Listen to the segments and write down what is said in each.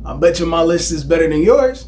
I bet you my list is better than yours.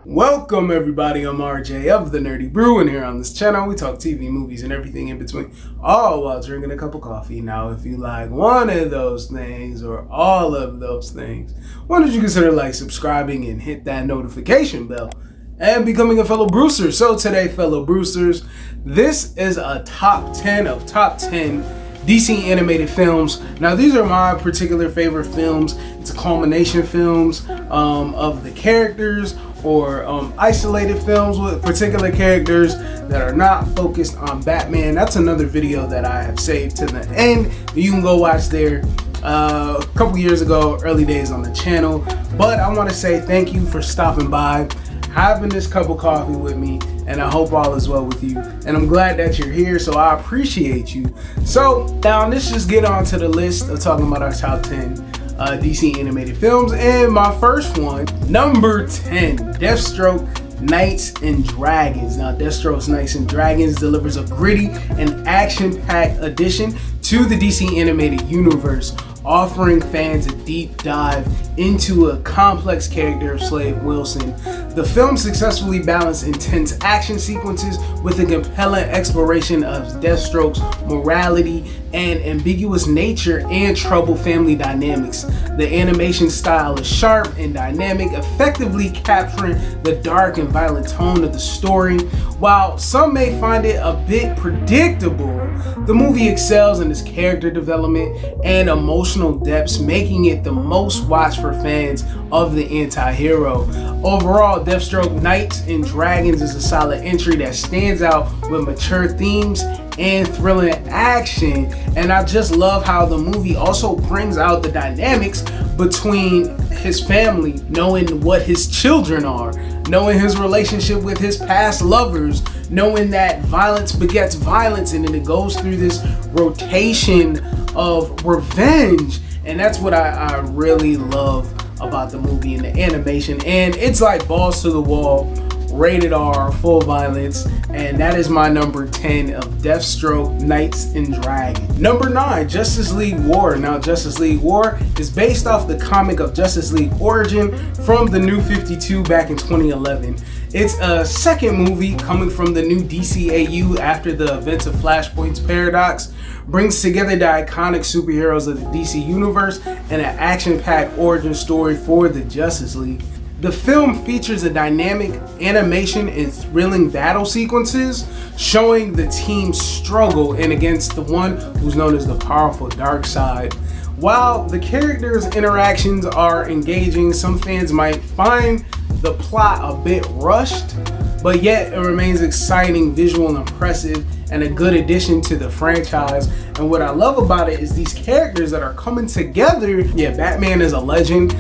Welcome everybody, I'm RJ of The Nerdy Brew, and here on this channel we talk TV, movies, and everything in between, all while drinking a cup of coffee. Now if you like one of those things or all of those things, why don't you consider subscribing and hit that notification bell and becoming a fellow Brewster. So today, fellow Brewsters, this is a top 10 of top 10 DC animated films. Now these are my particular favorite films. It's a culmination films of the characters, or isolated films with particular characters that are not focused on Batman. That's another video that I have saved to the end. You can go watch there a couple years ago, early days on the channel. But I want to say thank you for stopping by, having this cup of coffee with me, and I hope all is well with you. And I'm glad that you're here, so I appreciate you. So now let's just get on to the list of talking about our top 10 DC animated films. And my first one, number 10, Deathstroke Knights and Dragons. Now Deathstroke Knights and Dragons delivers a gritty and action-packed addition to the DC animated universe, offering fans a deep dive into a complex character of Slade Wilson. The film successfully balanced intense action sequences with a compelling exploration of Deathstroke's morality and ambiguous nature and troubled family dynamics. The animation style is sharp and dynamic, effectively capturing the dark and violent tone of the story. While some may find it a bit predictable, the movie excels in its character development and emotional depths, making it the most watched for fans of the anti-hero. Overall, Deathstroke Knights and Dragons is a solid entry that stands out with mature themes and thrilling action. And I just love how the movie also brings out the dynamics between his family, knowing what his children are, knowing his relationship with his past lovers, knowing that violence begets violence, and then it goes through this rotation of revenge. And that's what I really love about the movie and the animation. And it's like balls to the wall, rated R, full violence. And that is my number 10 of Deathstroke Knights and Dragons. Number 9, Justice League War. Now Justice League War is based off the comic of Justice League Origin from the New 52 back in 2011. It's a second movie coming from the new DCAU after the events of Flashpoint's Paradox, brings together the iconic superheroes of the DC universe and an action-packed origin story for the Justice League. The film features a dynamic animation and thrilling battle sequences, showing the team's struggle and against the one who's known as the powerful Darkseid. While the characters' interactions are engaging, some fans might find the plot a bit rushed, but yet it remains exciting, visual, and impressive, and a good addition to the franchise. And what I love about it is these characters that are coming together. Yeah, Batman is a legend.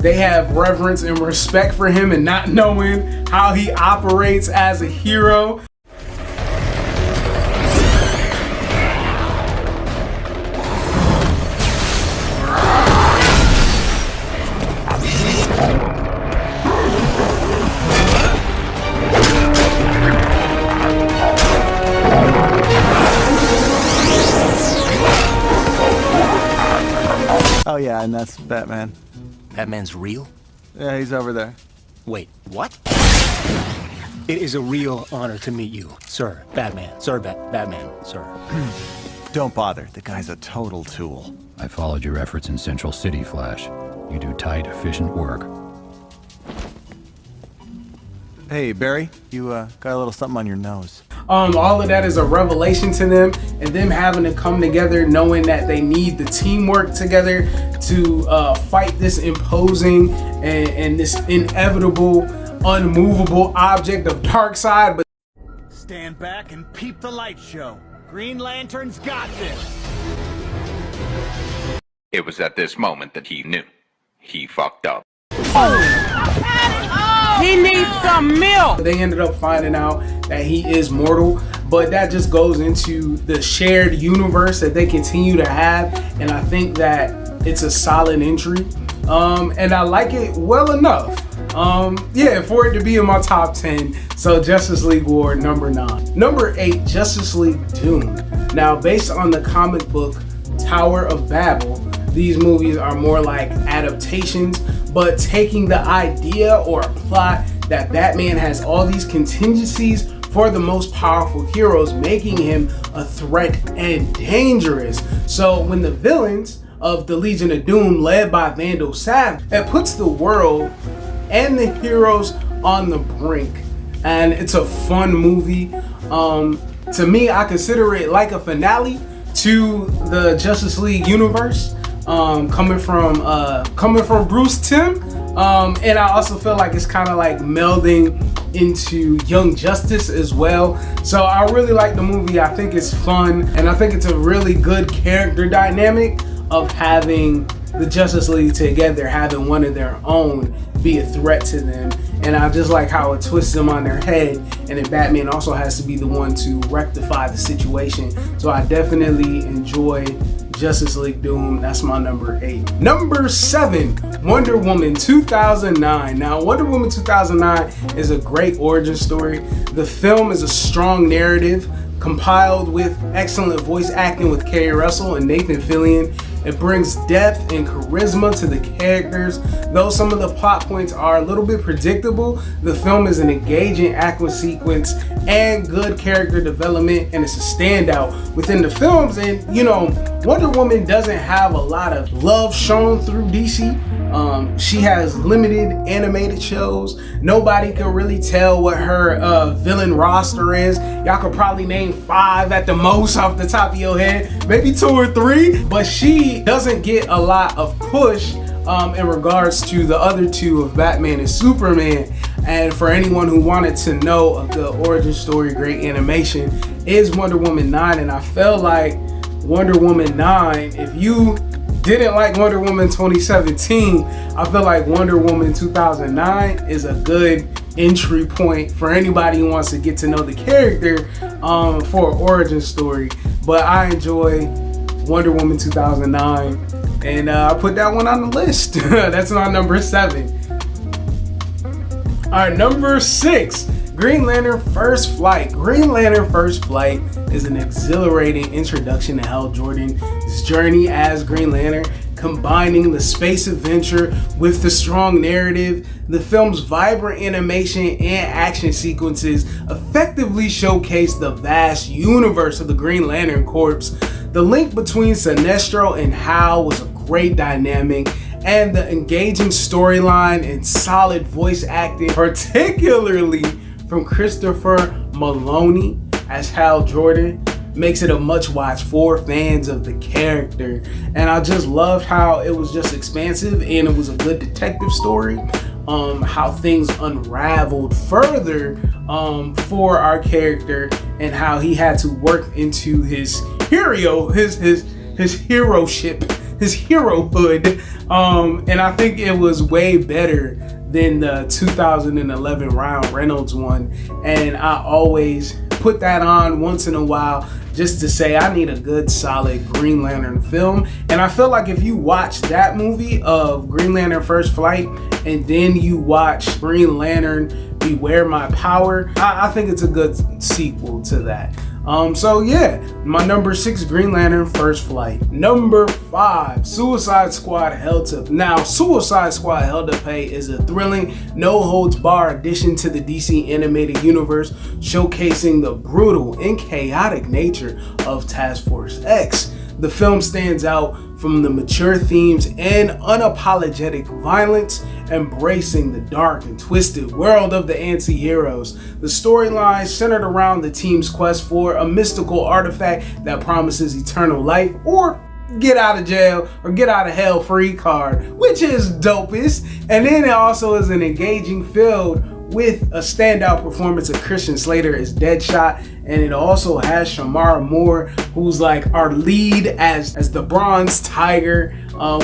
They have reverence and respect for him, and not knowing how he operates as a hero. Oh yeah, and that's Batman. Batman's real? Yeah, he's over there. Wait, what? It is a real honor to meet you, Sir Batman. Sir Batman, sir. Don't bother, the guy's a total tool. I followed your efforts in Central City, Flash. You do tight, efficient work. Hey, Barry, you got a little something on your nose. All of that is a revelation to them, and them having to come together, knowing that they need the teamwork together to fight this imposing and this inevitable, unmovable object of Darkseid. But stand back and peep the light show. Green Lantern's got this. It was at this moment that he knew. He fucked up. He needs some milk! They ended up finding out that he is mortal, but that just goes into the shared universe that they continue to have, and I think that it's a solid entry and I like it well enough. Yeah, for it to be in my top 10. So Justice League War, number 9. Number 8, Justice League Doom. Now, based on the comic book Tower of Babel, these movies are more like adaptations, but taking the idea or a plot that Batman has all these contingencies for the most powerful heroes, making him a threat and dangerous. So when the villains of the Legion of Doom, led by Vandal Savage, it puts the world and the heroes on the brink. And it's a fun movie. To me, I consider it like a finale to the Justice League universe, coming from Bruce Timm. And I also feel like it's kind of like melding into Young Justice as well. So I really like the movie. I think it's fun, and I think it's a really good character dynamic of having the Justice League together, having one of their own be a threat to them. And I just like how it twists them on their head, and then Batman also has to be the one to rectify the situation. So I definitely enjoy Justice League Doom. That's my number 8. Number 7, Wonder Woman 2009. Now, Wonder Woman 2009 is a great origin story. The film is a strong narrative compiled with excellent voice acting with Kerry Russell and Nathan Fillion. It brings depth and charisma to the characters. Though some of the plot points are a little bit predictable, the film is an engaging action sequence and good character development, and it's a standout within the films. And you know, Wonder Woman doesn't have a lot of love shown through DC. She has limited animated shows. Nobody can really tell what her villain roster is. Y'all could probably name 5 at the most off the top of your head, maybe 2 or 3, but she doesn't get a lot of push in regards to the other 2 of Batman and Superman. And for anyone who wanted to know a good origin story, great animation, is Wonder Woman 9. And I felt like Wonder Woman 9, if you didn't like Wonder Woman 2017, I feel like Wonder Woman 2009 is a good entry point for anybody who wants to get to know the character for an origin story. But I enjoy Wonder Woman 2009, and I put that one on the list. That's my number 7. All right, number 6, Green Lantern First Flight. Green Lantern First Flight is an exhilarating introduction to Hal Jordan's journey as Green Lantern, combining the space adventure with the strong narrative. The film's vibrant animation and action sequences effectively showcase the vast universe of the Green Lantern Corps. The link between Sinestro and Hal was a great dynamic, and the engaging storyline and solid voice acting, particularly from Christopher Maloney as Hal Jordan, makes it a must watch for fans of the character. And I just loved how it was just expansive, and it was a good detective story. How things unraveled further for our character, and how he had to work into his heroship, his herohood. And I think it was way better than the 2011 Ryan Reynolds one. And I always put that on once in a while just to say I need a good solid Green Lantern film. And I feel like if you watch that movie of Green Lantern First Flight and then you watch Green Lantern Beware My Power, I think it's a good sequel to that. So yeah, my number 6, Green Lantern First Flight. Number 5, Suicide Squad Hell to... Now, Suicide Squad Hell to Pay is a thrilling, no-holds-barred addition to the DC animated universe, showcasing the brutal and chaotic nature of Task Force X. The film stands out from the mature themes and unapologetic violence, embracing the dark and twisted world of the anti-heroes. The storyline centered around the team's quest for a mystical artifact that promises eternal life or get out of jail or get out of hell free card, which is dopest. And then it also is an engaging filled with a standout performance of Christian Slater as Deadshot, and it also has Shamara Moore, who's like our lead as the Bronze Tiger,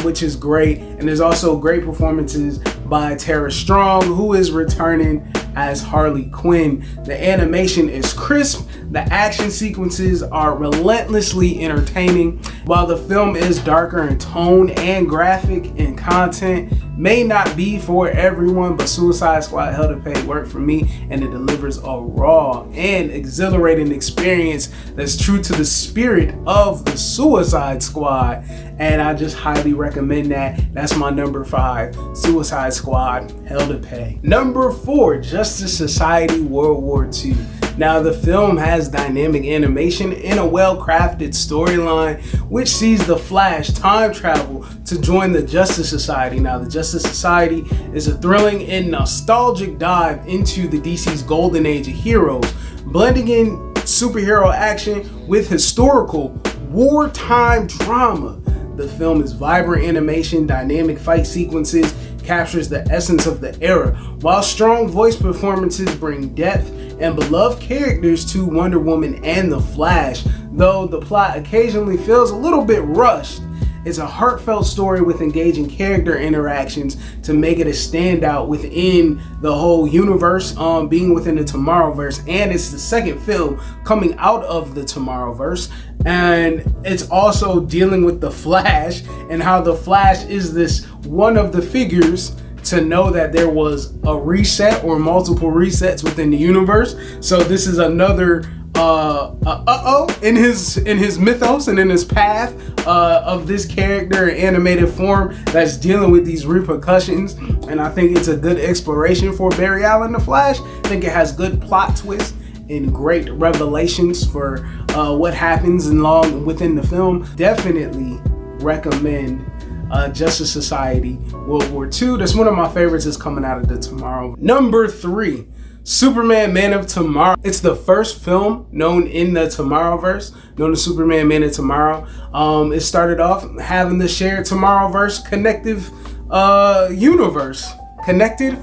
which is great. And there's also great performances by Tara Strong, who is returning as Harley Quinn. The animation is crisp, the action sequences are relentlessly entertaining, While the film is darker in tone and graphic and content, may not be for everyone, but Suicide Squad Hell to Pay worked for me, and it delivers a raw and exhilarating experience that's true to the spirit of the Suicide Squad, and I just highly recommend that. That's my number 5, Suicide Squad Hell to Pay. Number 4, Justice Society World War II. Now, the film has dynamic animation and a well-crafted storyline, which sees the Flash time travel to join the Justice Society. Now, the Justice Society is a thrilling and nostalgic dive into the DC's golden age of heroes, blending in superhero action with historical wartime drama. The film is vibrant animation, dynamic fight sequences, captures the essence of the era, while strong voice performances bring depth and beloved characters to Wonder Woman and the Flash. Though the plot occasionally feels a little bit rushed, it's a heartfelt story with engaging character interactions to make it a standout within the whole universe, being within the Tomorrowverse, and it's the second film coming out of the Tomorrowverse, and it's also dealing with the Flash and how the Flash is this one of the figures to know that there was a reset or multiple resets within the universe. So this is another in his mythos and in his path of this character in animated form that's dealing with these repercussions, and I think it's a good exploration for Barry Allen the Flash. I think it has good plot twists and great revelations for what happens within the film. Definitely recommend Justice Society World War II. That's one of my favorites. Is coming out of the tomorrow. Number 3, Superman Man of Tomorrow. It's the first film known in the Tomorrowverse, known as Superman Man of Tomorrow. It started off having the shared Tomorrowverse connective universe. Connected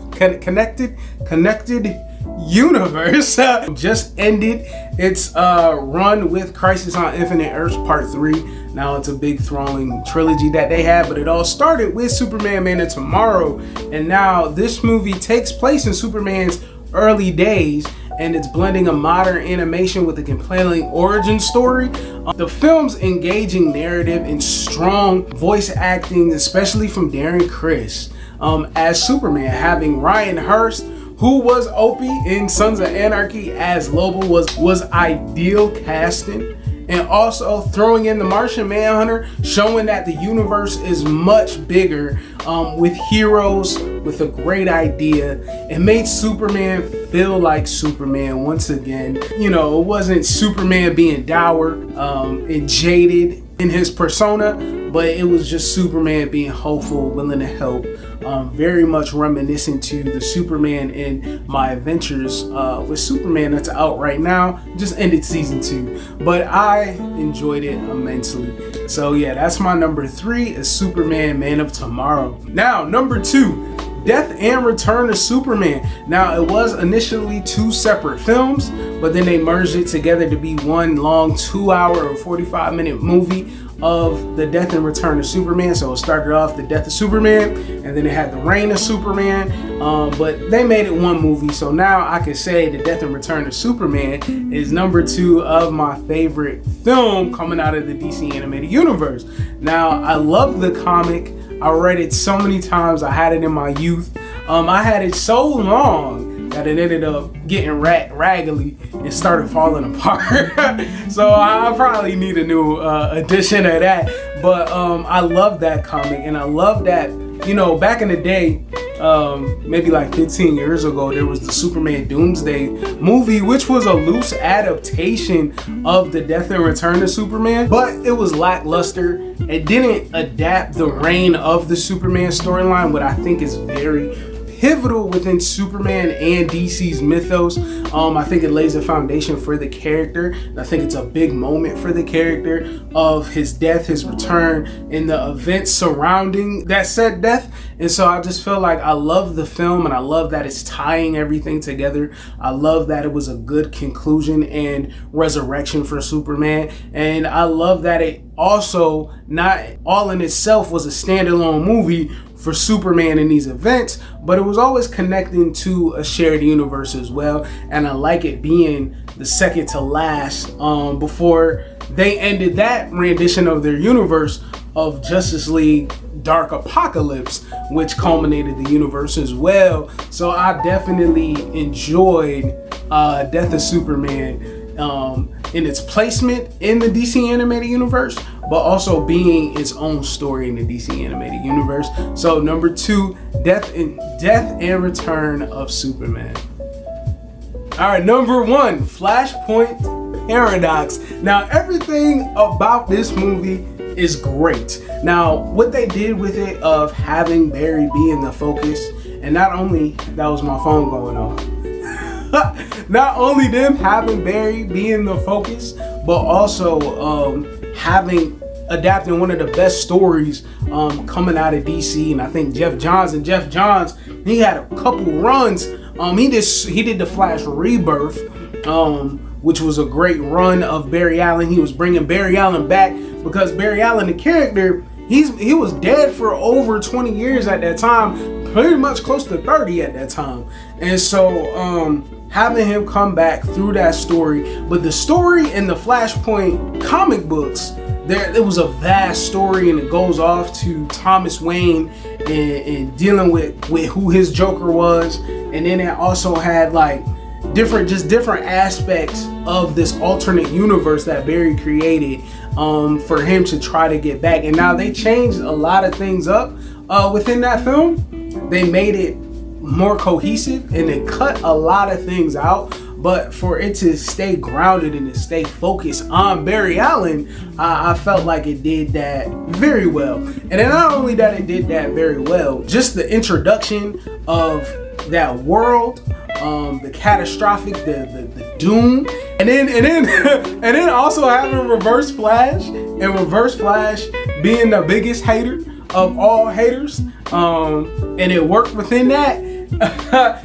universe just ended its run with Crisis on Infinite Earths Part 3. Now it's a big thrilling trilogy that they had, but it all started with Superman Man of Tomorrow, and now this movie takes place in Superman's early days, and it's blending a modern animation with a compelling origin story. The film's engaging narrative and strong voice acting, especially from Darren Criss as Superman, having Ryan Hurst, who was Opie in Sons of Anarchy, as Lobo was ideal casting. And also throwing in the Martian Manhunter, showing that the universe is much bigger, with heroes with a great idea. It made Superman feel like Superman once again. You know, it wasn't Superman being dour and jaded in his persona, but it was just Superman being hopeful, willing to help. Very much reminiscent to the Superman in My Adventures with Superman that's out right now. Just ended season 2, but I enjoyed it immensely. So yeah, that's my number 3 is Superman Man of Tomorrow. Now, number 2, Death and Return of Superman. Now, it was initially 2 separate films, but then they merged it together to be one long 2-hour and 45-minute movie of the Death and Return of Superman. So it started off the Death of Superman, and then it had the Reign of Superman, but they made it one movie. So now I can say the Death and Return of Superman is number 2 of my favorite film coming out of the DC animated universe. Now, I love the comic. I read it so many times. I had it in my youth. I had it so long that it ended up getting raggedy and started falling apart. So I probably need a new edition of that. But I love that comic, and I love that, you know, back in the day, maybe like 15 years ago, there was the Superman Doomsday movie, which was a loose adaptation of the Death and Return of Superman, but it was lackluster. It didn't adapt the reign of the Superman storyline, what I think is very pivotal within Superman and DC's mythos. I think it lays a foundation for the character. I think it's a big moment for the character of his death, his return, and the events surrounding that said death. And so I just feel like I love the film, and I love that it's tying everything together. I love that it was a good conclusion and resurrection for Superman. And I love that it also, not all in itself, was a standalone movie for Superman in these events, but it was always connecting to a shared universe as well. And I like it being the second to last before they ended that rendition of their universe of Justice League Dark Apocalypse, which culminated the universe as well. So I definitely enjoyed Death of Superman in its placement in the DC animated universe, but also being its own story in the DC animated universe. So number 2, Death and Return of Superman. All right, number 1, Flashpoint Paradox. Now, everything about this movie is great. Now, what they did with it of having Barry be in the focus, and not only, that was my phone going off. Not only them having Barry be in the focus, but also adapting one of the best stories coming out of DC. And I think Jeff Johns, he had a couple runs. He did the Flash Rebirth, which was a great run of Barry Allen. He was bringing Barry Allen back because Barry Allen, the character, he was dead for over 20 years at that time, pretty much close to 30 at that time. And so having him come back through that story, but the story in the Flashpoint comic books, it was a vast story, and it goes off to Thomas Wayne and dealing with who his Joker was, and then it also had like different aspects of this alternate universe that Barry created for him to try to get back. And now they changed a lot of things up within that film. They made it more cohesive and they cut a lot of things out, but for it to stay grounded and to stay focused on Barry Allen, I felt like it did that very well. And then not only that it did that very well, just the introduction of that world, the catastrophic, the doom, and then also having Reverse Flash, and Reverse Flash being the biggest hater of all haters, and it worked within that.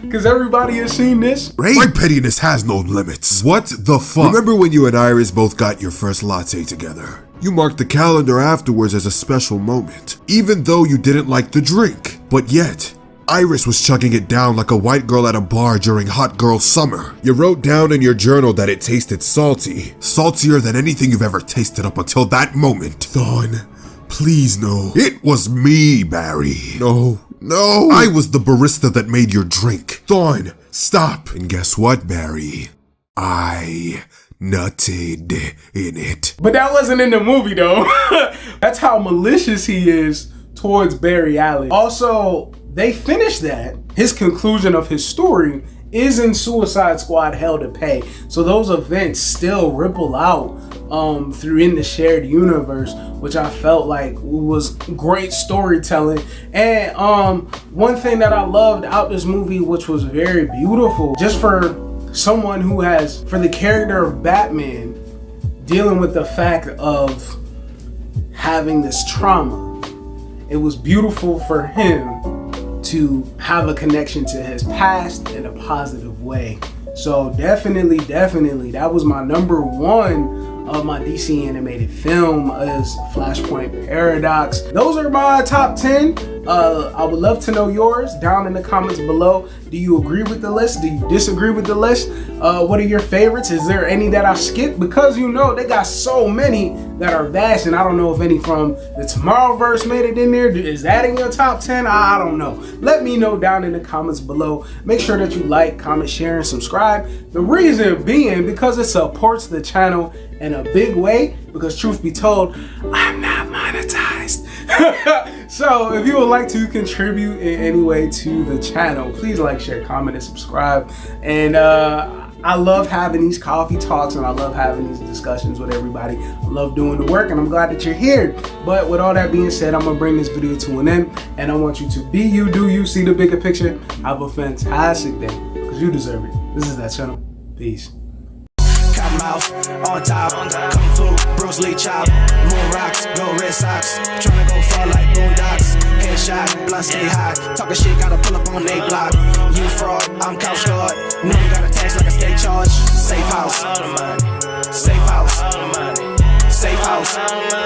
Because everybody has seen this. My pettiness has no limits. What the fuck? Remember when you and Iris both got your first latte together? You marked the calendar afterwards as a special moment, even though you didn't like the drink. But yet, Iris was chugging it down like a white girl at a bar during hot girl summer. You wrote down in your journal that it tasted salty. Saltier than anything you've ever tasted up until that moment. Thawne, please no. It was me, Barry. No, I was the barista that made your drink. Thawne, stop. And guess what, Barry? I nutted in it. But that wasn't in the movie though. That's how malicious he is towards Barry Allen. Also, they finished that. His conclusion of his story is in Suicide Squad Hell to Pay. So those events still ripple out through in the shared universe, which I felt like was great storytelling. And one thing that I loved out this movie, which was very beautiful, just for someone who has, for the character of Batman, dealing with the fact of having this trauma, it was beautiful for him to have a connection to his past in a positive way. So definitely, that was my number 1 of my DC animated film is Flashpoint Paradox. Those are my top 10. I would love to know yours down in the comments below. Do you agree with the list? Do you disagree with the list? What are your favorites? Is there any that I skipped? Because you know they got so many that are vast, and I don't know if any from the Tomorrowverse made it in there. Is that in your top 10? I don't know. Let me know down in the comments below. Make sure that you like, comment, share, and subscribe. The reason being because it supports the channel in a big way, because truth be told, I'm not monetized. So if you would like to contribute in any way to the channel, please like, share, comment, and subscribe. And I love having these coffee talks, and I love having these discussions with everybody. I love doing the work, and I'm glad that you're here. But with all that being said, I'm gonna bring this video to an end, and I want you to be you, do you, see the bigger picture. Have a fantastic day, because you deserve it. This is that channel. Peace. Mouth on top, Kung Fu, Bruce Lee chop, moon rocks, go Red Sox, tryna go far like Boondocks, headshot, blunt stay high, talking shit, gotta pull up on they block, you fraud, I'm Couchgod, know you got a tax like a state charge, safe house, safe house, safe house.